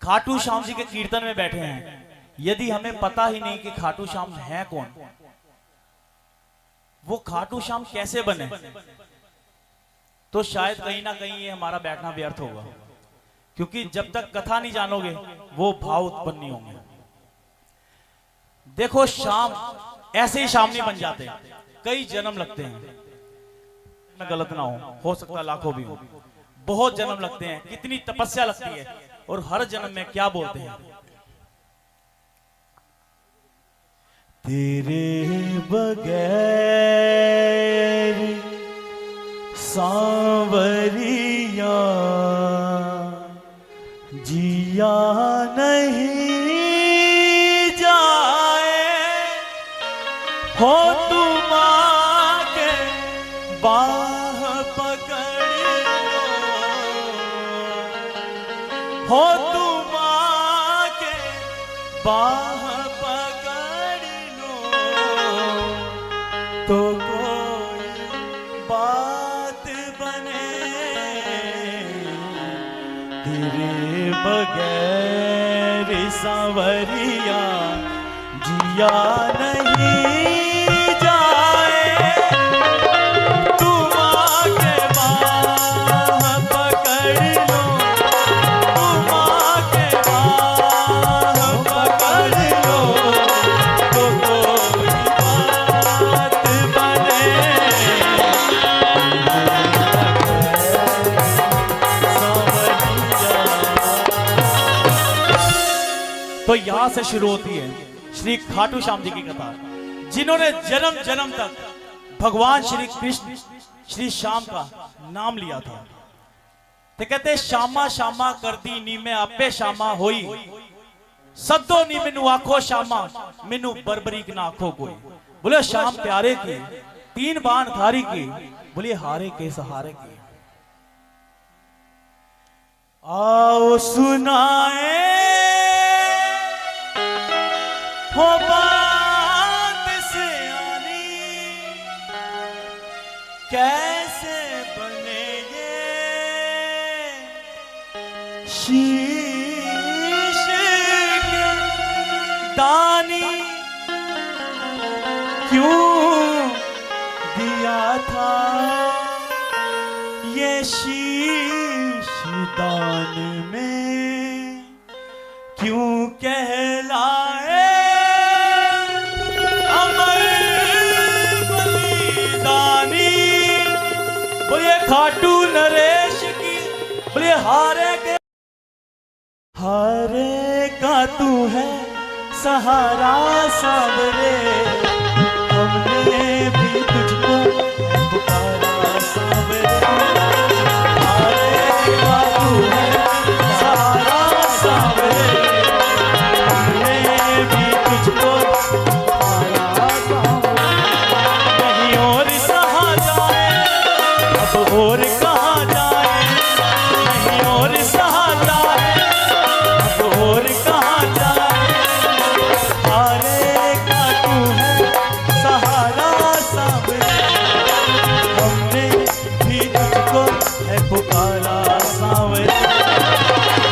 खाटू श्याम जी के कीर्तन में बैठे हैं, यदि हमें पता ही नहीं कि खाटू श्याम है कौन, वो खाटू श्याम कैसे बने, तो शायद कहीं ना कहीं ये हमारा बैठना व्यर्थ होगा। क्योंकि जब तक कथा नहीं जानोगे वो भाव उत्पन्न नहीं होंगे। देखो, शाम ऐसे ही शाम नहीं बन जाते, कई जन्म लगते हैं। मैं गलत ना हो सकता है लाखों भी हो, बहुत जन्म लगते हैं, कितनी तपस्या लगती है, और हर जन्म में क्या बोलते हैं, तेरे बगैर सांवरिया जिया नहीं जाए, हो तुम आके बाह पकड़ लो, हो तुम आके बाह पकड़ लो, तो कोई बात बने, तेरे बगैर सांवरिया जिया नहीं जाए, तुम आके बाह पकड़ लो, तुम आके बाह पकड़ लो, तो कोई बात बने, तो यहां से शुरू होती है श्री खाटू श्याम जी की कथा, जिन्होंने जन्म जन्म तक भगवान श्री कृष्ण श्री श्याम का नाम लिया था। तो कहते श्यामा श्यामा कर दी नी में आपे श्यामा होई, सदो नी मैनू आखो श्यामा मैनू बरबरी की ना आखो कोई। बोले श्याम प्यारे की, तीन बाण धारी की, बोले हारे के सहारे की। आओ सुनाए हो बात से आनी, कैसे बने ये शीश के दानी, क्यों दिया था ये शीश दान में, क्यों कहलाए खाटू नरेश की, बोले हारे का तू है सहारा सावरे, हमने भी तुझको पुकारा सावरे, हारे का तू है सहारा सावरे, हमने भी तुझको पुकारा सावरे, कहीं और सहा जाए अब और कहाँ जाए, कहीं और सहा जाए अब और कहाँ जाए, हारे का तू है सहारा सावरे, हमने भी तुझको है पुकारा सावरे,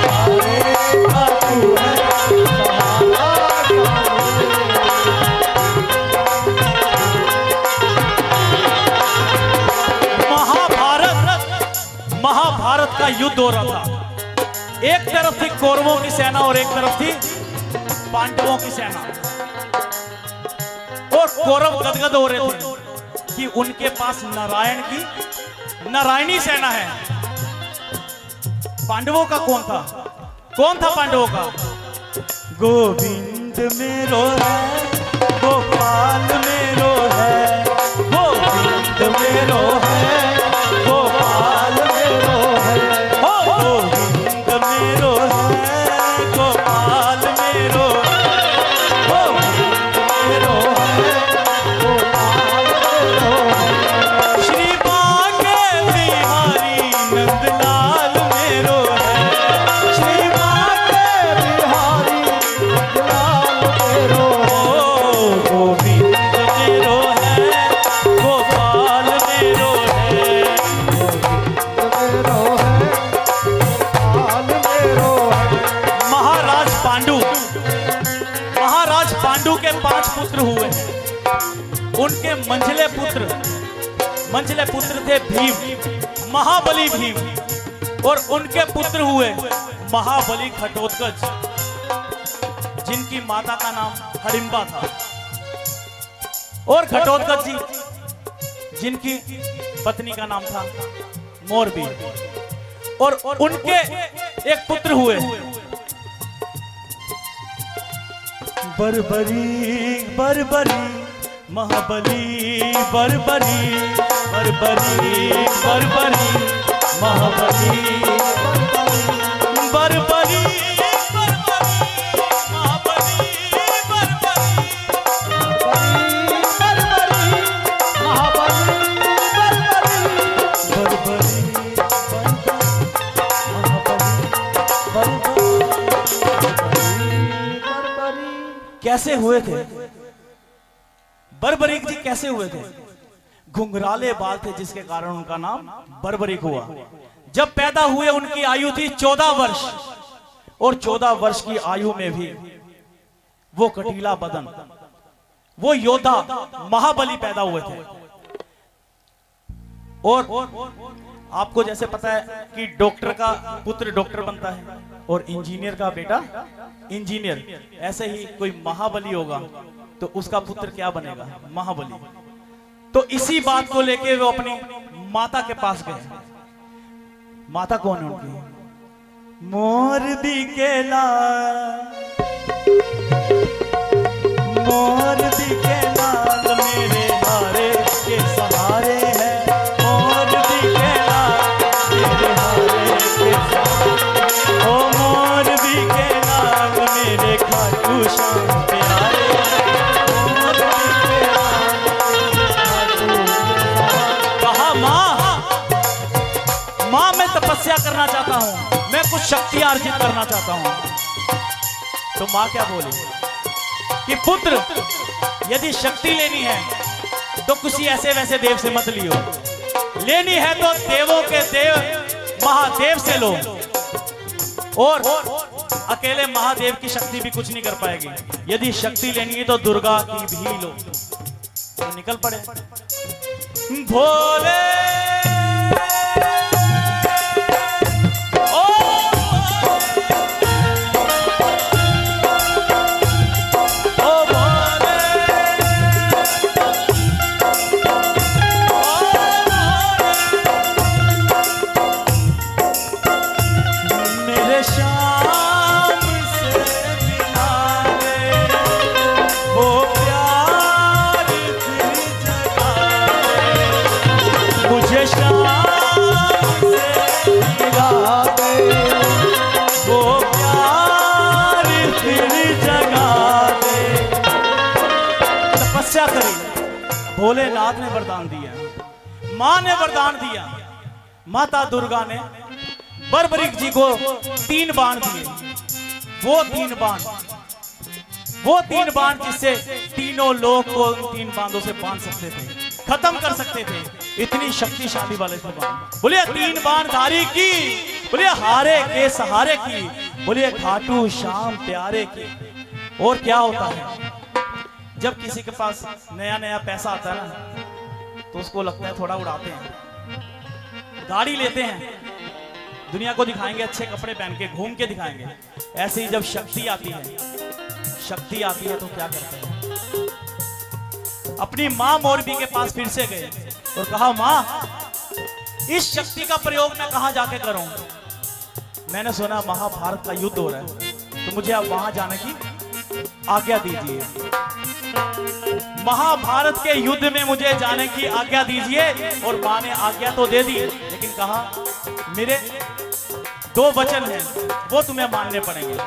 हारे का तू है सहारा सावरे। महाभारत का युद्ध हो रहा था, एक तरफ थी कौरवों की सेना और एक तरफ थी पांडवों की सेना, और कौरव गदगद हो रहे थे कि उनके पास नारायण की नारायणी सेना है। पांडवों का कौन था पांडवों का? गोविंद मेरो है, गोपाल मेरो है, गोविंद मेरो है, गोपाल मेरो है, गोविंद मेरो है, गोपाल मेरो है, गोविंद मेरो है, गोपाल मेरो है, श्री बांके बिहारी नंदलाल मेरो है, श्री बांके बिहारी नंदलाल मेरो, गोविंद मेरो है, पांडु के 5 पुत्र हुए हैं। उनके मंझले पुत्र थे भीम, महाबली भीम, और उनके पुत्र हुए महाबली घटोत्कच, जिनकी माता का नाम हडिम्बा था, और घटोत्कच जी जिनकी पत्नी का नाम था मोरबी, और उनके एक पुत्र हुए बरबरी बरबरी महाबली बरबरी बरबरी बरबरी महाबली बरबरी कैसे हुए थे बरबरीक जी? कैसे हुए थे? घुंघराले बाल थे, जिसके कारण उनका नाम बरबरीक हुआ। जब पैदा हुए उनकी आयु थी 14 वर्ष, और 14 वर्ष की आयु में भी वो कटीला बदन, वो योद्धा महाबली पैदा हुए थे। और आपको जैसे पता है कि डॉक्टर का पुत्र डॉक्टर बनता है और इंजीनियर का बेटा इंजीनियर, ऐसे ही कोई महाबली होगा तो उसका पुत्र क्या बनेगा? महाबली। तो इसी बात को लेके वो अपनी माता के पास गए। माता कौन है उनकी? मोरबी के लाल, मोरबी के लाल मेरे हारे के सहारे है, मोरबी के लाल मेरे हारे के सहारे, ओ मोरबी के लाल मेरे खाटू श्याम प्यारे, मोरबी के लाल कहा माँ मैं तपस्या करना चाहता हूँ, मैं कुछ शक्ति अर्जित करना चाहता हूँ। तो माँ क्या बोली कि पुत्र यदि शक्ति लेनी है तो किसी ऐसे वैसे देव से मत लियो, लेनी है तो देवों के देव महादेव से लो, और अकेले महादेव की शक्ति भी कुछ नहीं कर पाएगी। यदि शक्ति लेनी है तो दुर्गा की भी लो। तो निकल पड़े भोले भोलेनाथ ने वरदान दिया, मां ने वरदान दिया। माता दुर्गा ने बरबरीक जी को 3 बाण दिए। वो 3 बाण जिससे तीनों लोग को 3 बांधों से बांध सकते थे, खत्म कर सकते थे। इतनी शक्तिशाली वाले थे बाण। बोलिए 3 बाण धारी की, बोलिए हारे के सहारे की, बोलिए खाटू श्याम प्यारे की। और क्या होता है जब किसी के पास नया नया पैसा आता है ना, तो उसको लगता है थोड़ा उड़ाते हैं, गाड़ी लेते हैं, दुनिया को दिखाएंगे, अच्छे कपड़े पहन के घूम के दिखाएंगे। ऐसे ही जब शक्ति आती है तो क्या करते हैं? अपनी माँ मोरबी के पास फिर से गए और कहा माँ इस शक्ति का प्रयोग मैं कहां जाके करूं? मैंने सुना महाभारत का युद्ध हो रहा है, तो मुझे अब वहां जाने की आज्ञा दीजिए। महाभारत के युद्ध में मुझे जाने की आज्ञा दीजिए। और मां ने आज्ञा तो दे दी, लेकिन कहा मेरे 2 वचन हैं, वो तुम्हें मानने पड़ेंगे।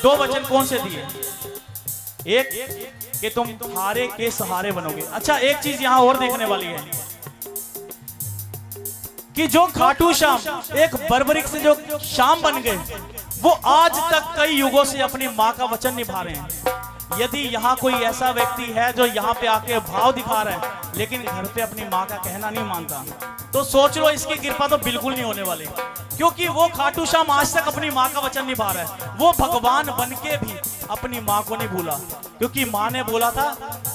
2 वचन कौन से दिए? एक कि तुम हारे के सहारे बनोगे। अच्छा, एक चीज यहां और देखने वाली है कि जो खाटू श्याम एक बरबरीक से जो श्याम बन गए, वो आज तक कई युगों से अपनी मां का वचन निभा रहे हैं। यदि यहाँ कोई ऐसा व्यक्ति है जो यहाँ पे आके भाव दिखा रहा है लेकिन घर पे अपनी माँ का कहना नहीं मानता, तो सोच लो इसकी कृपा तो बिल्कुल नहीं होने वाली। क्योंकि वो खाटू श्याम आज तक अपनी माँ का वचन निभा रहा है। वो भगवान बन के भी अपनी माँ को नहीं भूला, क्योंकि माँ ने बोला था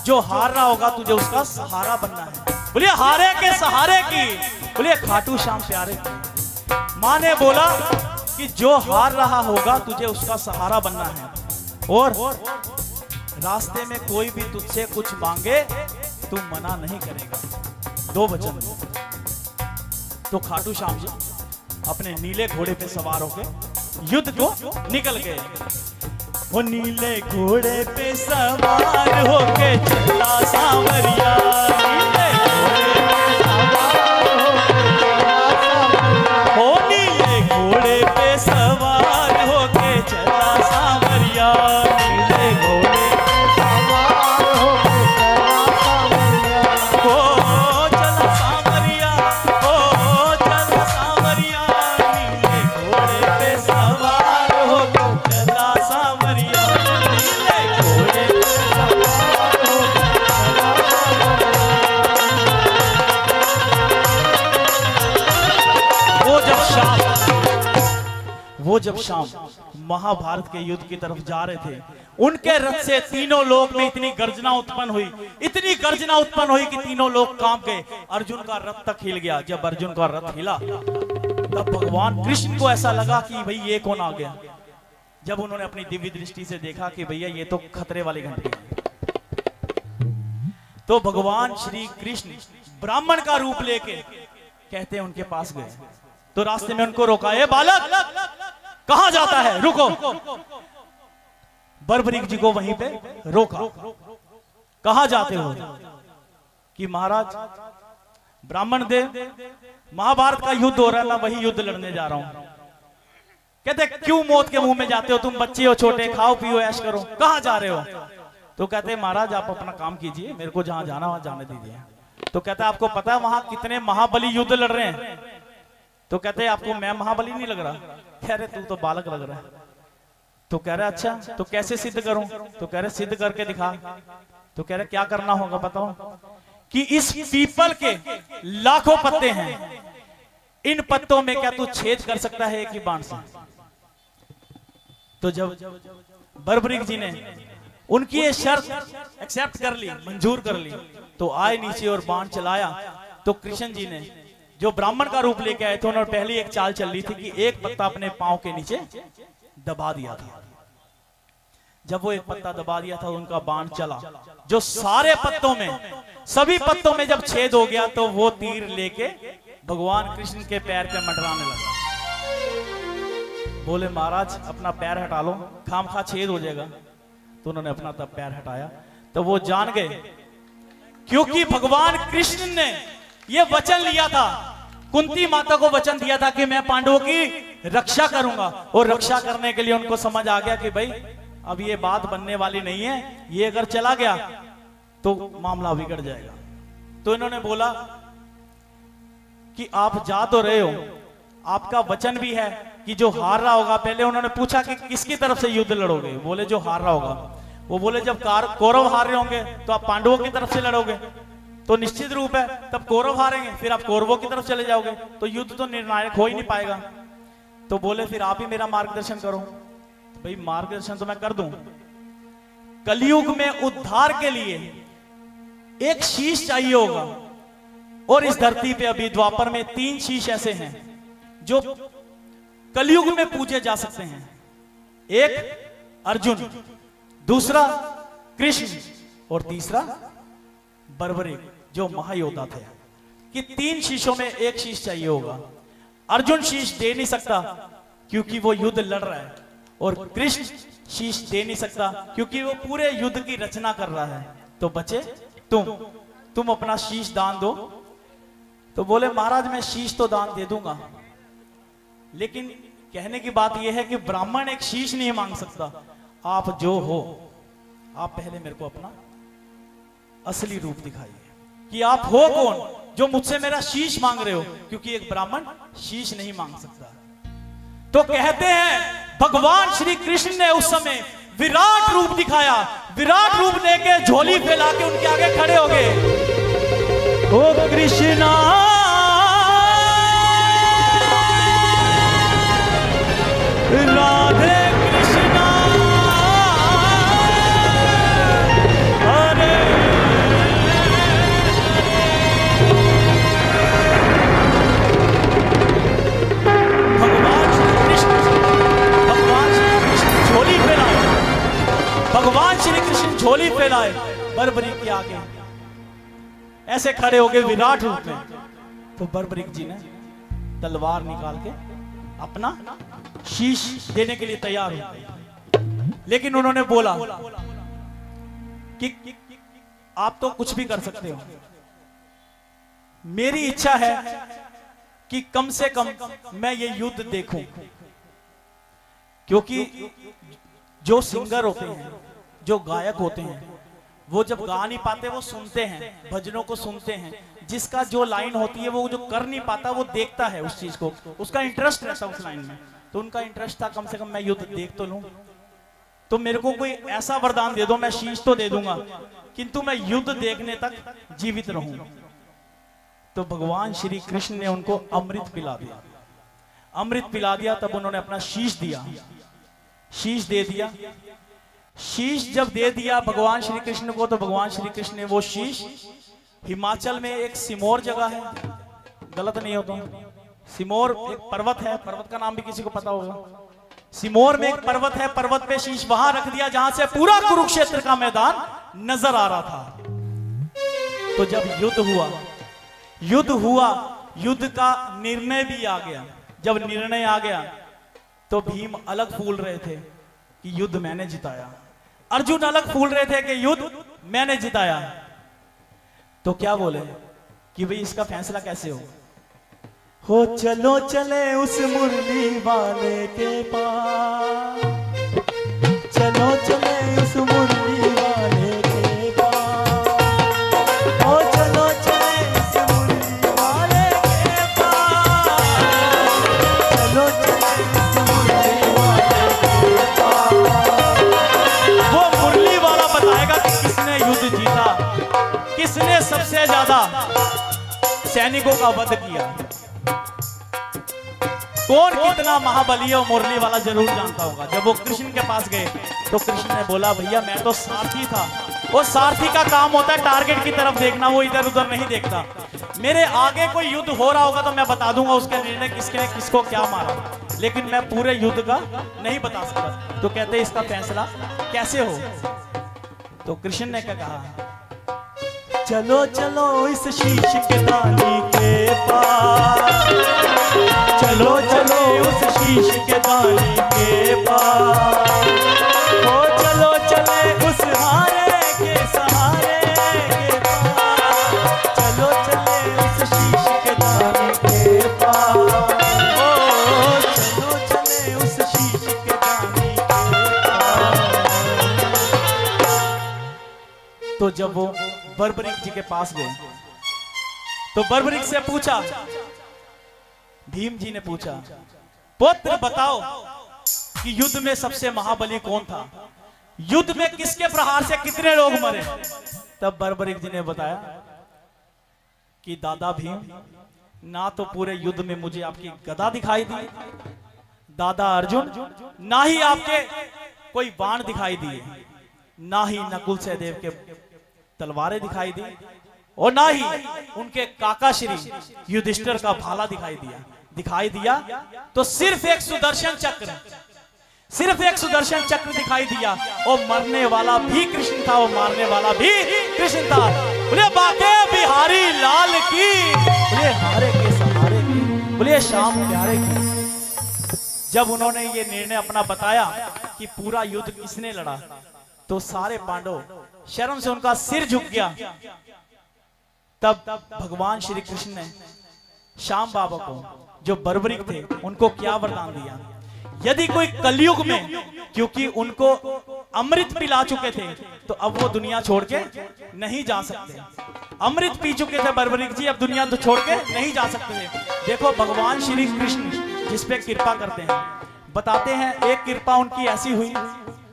जो हार रहा होगा तुझे उसका सहारा बनना है। बोलिए हारे के सहारे की, बोलिए खाटू श्याम प्यारे की। माँ ने बोला कि जो हार रहा होगा तुझे उसका सहारा बनना है, और रास्ते में कोई भी तुझसे कुछ मांगे तू मना नहीं करेगा। 2 वचन। तो खाटू श्याम जी अपने नीले घोड़े पे सवार होके युद्ध को निकल गए। वो नीले घोड़े पे सवार होके चला सांवरिया, नीले घोड़े पे सवार होके चला सांवरिया, नीले घोड़े पे सवार होके चला सांवरिया, ओ चला सांवरिया, नीले घोड़े पे सवार होके चला सांवरिया, नीले घोड़े पे सवार होके वो जब शाम महाभारत के युद्ध की तरफ जा रहे थे, उनके रथ से तीनों लोक में इतनी गर्जना उत्पन्न हुई, इतनी गर्जना उत्पन्न हुई कि तीनों लोग कांप गए। अर्जुन का रथ तक हिल गया। जब अर्जुन का रथ हिला तब भगवान कृष्ण को ऐसा लगा कि भाई ये कौन आ गया। जब उन्होंने अपनी दिव्य दृष्टि से देखा कि भैया ये तो खतरे वाली घंटी है, तो भगवान श्री कृष्ण ब्राह्मण का रूप लेके कहते हैं उनके पास गए। तो रास्ते में उनको रोका, ए बालक कहां जाता है, रुको। बर्बरीक जी को वहीं पे रोका, कहां जाते हो? कि महाराज ब्राह्मण देव महाभारत का युद्ध हो रहा है, मैं वही युद्ध लड़ने जा रहा हूं। कहते क्यों मौत के मुंह में जाते हो, तुम बच्चे हो छोटे, खाओ पियो ऐश करो, कहां जा रहे हो? तो कहते महाराज आप अपना काम कीजिए, मेरे को जहां जाना वहां जाने दीजिए। तो कहता आपको पता है वहां कितने महाबली युद्ध लड़ रहे हैं? तो कहते आपको मैं महाबली नहीं लग रहा? कह रहे तू तो बालक लग रहा है। तो कह रहे अच्छा तो कैसे सिद्ध करूं? तो कह रहे सिद्ध करके दिखा। तो कह रहे क्या करना होगा बताओ? कि इस पीपल के लाखों पत्ते हैं, इन पत्तों में क्या तू छेद कर सकता है एक ही बाण से? तो जब बर्बरीक जी ने उनकी ये शर्त एक्सेप्ट कर ली, मंजूर कर ली, तो आए नीचे और बाण चलाया। तो कृष्ण जी ने जो ब्राह्मण का रूप लेके आए थे, उन्होंने पहली एक चाल चल रही थी कि एक पत्ता अपने पांव के नीचे दबा दिया था। जब वो एक पत्ता दबा दिया था, उनका बाण चला, जो सारे पत्तों में, सभी पत्तों में जब छेद हो गया, तो वो तीर लेके भगवान कृष्ण के पैर पे मंडराने लगा। बोले महाराज अपना पैर हटा लो, खामखा छेद हो जाएगा। तो उन्होंने अपना तब पैर हटाया, तो वो जान गए, क्योंकि भगवान कृष्ण ने ये वचन लिया था, कुंती माता को वचन दिया था कि मैं पांडवों की रक्षा करूंगा। और रक्षा करने के लिए उनको समझ आ गया कि भाई अब ये बात बनने वाली नहीं है, ये अगर चला गया तो मामला बिगड़ जाएगा। तो इन्होंने बोला कि आप जा तो रहे हो, आपका वचन भी है कि जो हार रहा होगा, पहले उन्होंने पूछा कि किसकी तरफ से युद्ध लड़ोगे? बोले जो हार रहा होगा। वो बोले जब कौरव हार रहे होंगे तो आप पांडवों की तरफ से लड़ोगे, तो निश्चित रूप है तब कौरव हारेंगे, फिर आप कौरवों की तरफ चले जाओगे, तो युद्ध तो निर्णायक हो ही नहीं पाएगा। तो बोले फिर आप ही मेरा मार्गदर्शन करो। तो भाई मार्गदर्शन तो मैं कर दूं, कलयुग में उद्धार के लिए एक शीश चाहिए होगा, और इस धरती पे अभी द्वापर में 3 शीश ऐसे हैं जो कलयुग में पूजे जा सकते हैं। एक अर्जुन, दूसरा कृष्ण, और तीसरा बर्बरीक जो महायोद्धा थे। कि 3 शीशों में एक शीश चाहिए होगा। अर्जुन शीश दे नहीं सकता क्योंकि वो युद्ध लड़ रहा है, और कृष्ण शीश दे नहीं सकता क्योंकि वो पूरे युद्ध की रचना कर रहा है। तो बचे तुम अपना शीश दान दो। तो बोले महाराज मैं शीश तो दान दे दूंगा, लेकिन कहने की बात यह है कि ब्राह्मण एक शीश नहीं मांग सकता। आप जो हो, आप पहले मेरे को अपना असली रूप दिखाइए कि आप हो कौन जो मुझसे मेरा शीश मांग रहे हो, क्योंकि एक ब्राह्मण शीश नहीं मांग सकता। तो कहते हैं भगवान श्री कृष्ण ने उस समय विराट रूप दिखाया। विराट रूप लेके झोली फैला के उनके आगे खड़े हो गए। ओ कृष्णा राधे कृष्णा झोली फैलाए बर्बरीक के आगे ऐसे खड़े हो गए विराट रूप में। तो बर्बरीक जी ने तलवार निकाल के अपना शीश देने के लिए तैयार हो, लेकिन उन्होंने बोला कि आप तो कुछ भी कर सकते हो, मेरी इच्छा है कि कम से कम मैं ये युद्ध देखूं, क्योंकि जो सिंगर होते हैं, जो गायक होते हैं, वो जब गा नहीं पाते वो सुनते हैं, भजनों को सुनते हैं, जिसका जो लाइन होती है वो जो कर नहीं पाता वो देखता है उस चीज को, उसका इंटरेस्ट रहता है उस लाइन में। तो उनका इंटरेस्ट था कम से कम मैं युद्ध देख तो लूं, तो मेरे को कोई ऐसा वरदान दे दो, मैं शीश तो दे दूंगा किंतु मैं युद्ध देखने तक जीवित रहूं। तो भगवान श्री कृष्ण ने उनको अमृत पिला दिया, अमृत पिला दिया। तब उन्होंने अपना शीश दिया, शीश दे दिया। शीश जब दे दिया भगवान श्री कृष्ण को, तो भगवान श्री कृष्ण ने वो शीश हिमाचल में एक सिमोर जगह है, गलत नहीं हो तो, सिमोर एक पर्वत है, पर्वत का नाम भी किसी को पता होगा, सिमोर में एक पर्वत है, पर्वत पे शीश वहां रख दिया जहां से पूरा कुरुक्षेत्र का मैदान नजर आ रहा था। तो जब युद्ध हुआ, युद्ध का निर्णय भी आ गया। जब निर्णय आ गया तो भीम अलग फूल रहे थे कि युद्ध मैंने जिताया, अर्जुन अलग फूल रहे थे कि युद्ध मैंने जिताया। तो क्या बोले कि भाई इसका फैसला कैसे हो चलो चले उस मुरली वाले के पास, चलो चले उस मुरली वाले के पास, ओ चलो चले उस मुरली वाले के पास, चलो चले उस मुरली वाले के पास। वो मुरली वाला बताएगा कि किसने युद्ध जीता, किसने सबसे ज्यादा सैनिकों का वध किया, कौन कितना महाबली है, वो मुरली वाला जरूर जानता होगा। जब वो कृष्ण के पास गए तो कृष्ण ने बोला भैया मैं तो सारथी था, वो सारथी का काम होता है टारगेट की तरफ देखना, वो इधर उधर नहीं देखता। मेरे आगे कोई युद्ध हो रहा होगा तो मैं बता दूंगा उसका निर्णय किसने किसको क्या मारा, लेकिन मैं पूरे युद्ध का नहीं बता सकता। तो कहते इसका फैसला कैसे हो। तो कृष्ण ने क्या कहा, चलो चलो इस शीश के दानी के पास, चलो चलो उस शीश के दानी के पास, ओ चलो चले उस हारे के सहारे के पास, चलो चले उस शीश के दानी के पास, ओ चलो चले उस शीश के दानी के पास। तो जब वो बर्बरीक जी के पास गए तो बर्बरीक से पूछा, भीम जी ने पूछा, पुत्र बताओ कि युद्ध में सबसे महाबली कौन था, युद्ध में किसके प्रहार से कितने लोग मरे। तब बर्बरीक जी ने बताया कि दादा भीम, ना तो पूरे युद्ध में मुझे आपकी गदा दिखाई दी, दादा अर्जुन ना ही आपके कोई बाण दिखाई दिए, ना ही नकुल सहदेव के तलवारें दिखाई दी, और ना ही उनके काका श्री युधिष्ठिर का भाला दिखाई दिया। तो सिर्फ एक सुदर्शन चक्र, सिर्फ एक सुदर्शन चक्र दिखाई दिया, और मरने वाला भी कृष्ण था, और मारने वाला भी कृष्ण था। बोले बाके बिहारी लाल की, बोले हारे के सहारे की, बोले श्याम प्यारे की। जब उन्होंने ये निर्णय अपना बताया कि पूरा युद्ध किसने लड़ा, तो सारे पांडव शर्म से उनका सिर झुक गया। तब भगवान श्री कृष्ण ने श्याम बाबा को, जो बर्बरीक थे, उनको क्या वरदान दिया, यदि कोई कलयुग में, क्योंकि उनको अमृत पिला चुके थे तो अब वो दुनिया छोड़ के नहीं जा सकते, अमृत पी चुके थे बर्बरीक जी, अब दुनिया तो छोड़ के नहीं जा सकते थे। देखो भगवान श्री कृष्ण जिस पे कृपा करते हैं, बताते हैं एक कृपा उनकी ऐसी हुई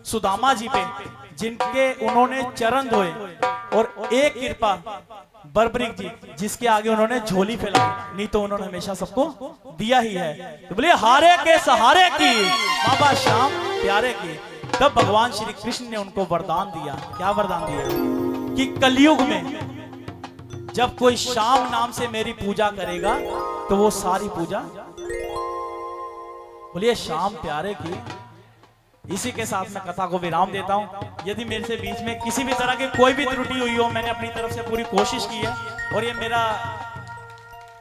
सुदामा जी पे, जिनके उन्होंने चरण धोए, और एक कृपा बर्बरीक जी जिसके आगे उन्होंने झोली फैलाई, नहीं तो उन्होंने हमेशा सबको दिया ही है। तो बोले हारे के सहारे की, बाबा श्याम प्यारे की। तब भगवान श्री कृष्ण ने उनको वरदान दिया। क्या वरदान दिया कि कलयुग में जब कोई श्याम नाम से मेरी पूजा करेगा तो वो सारी पूजा, बोलिए श्याम प्यारे की, इसी के साथ मैं कथा को विराम देता हूं। यदि मेरे से बीच में किसी भी तरह की कोई भी त्रुटि हुई हो, मैंने अपनी तरफ से पूरी कोशिश की है और ये मेरा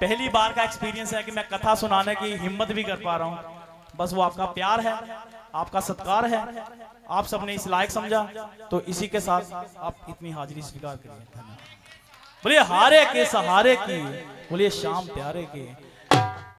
पहली बार का एक्सपीरियंस है कि मैं कथा सुनाने की हिम्मत भी कर पा रहा हूं। बस वो आपका प्यार है, आपका सत्कार है, आप सबने इस लायक समझा, तो इसी के साथ आप इतनी हाजिरी स्वीकार करिए। बोलिए हारे के सहारे की, बोलिए श्याम प्यारे के।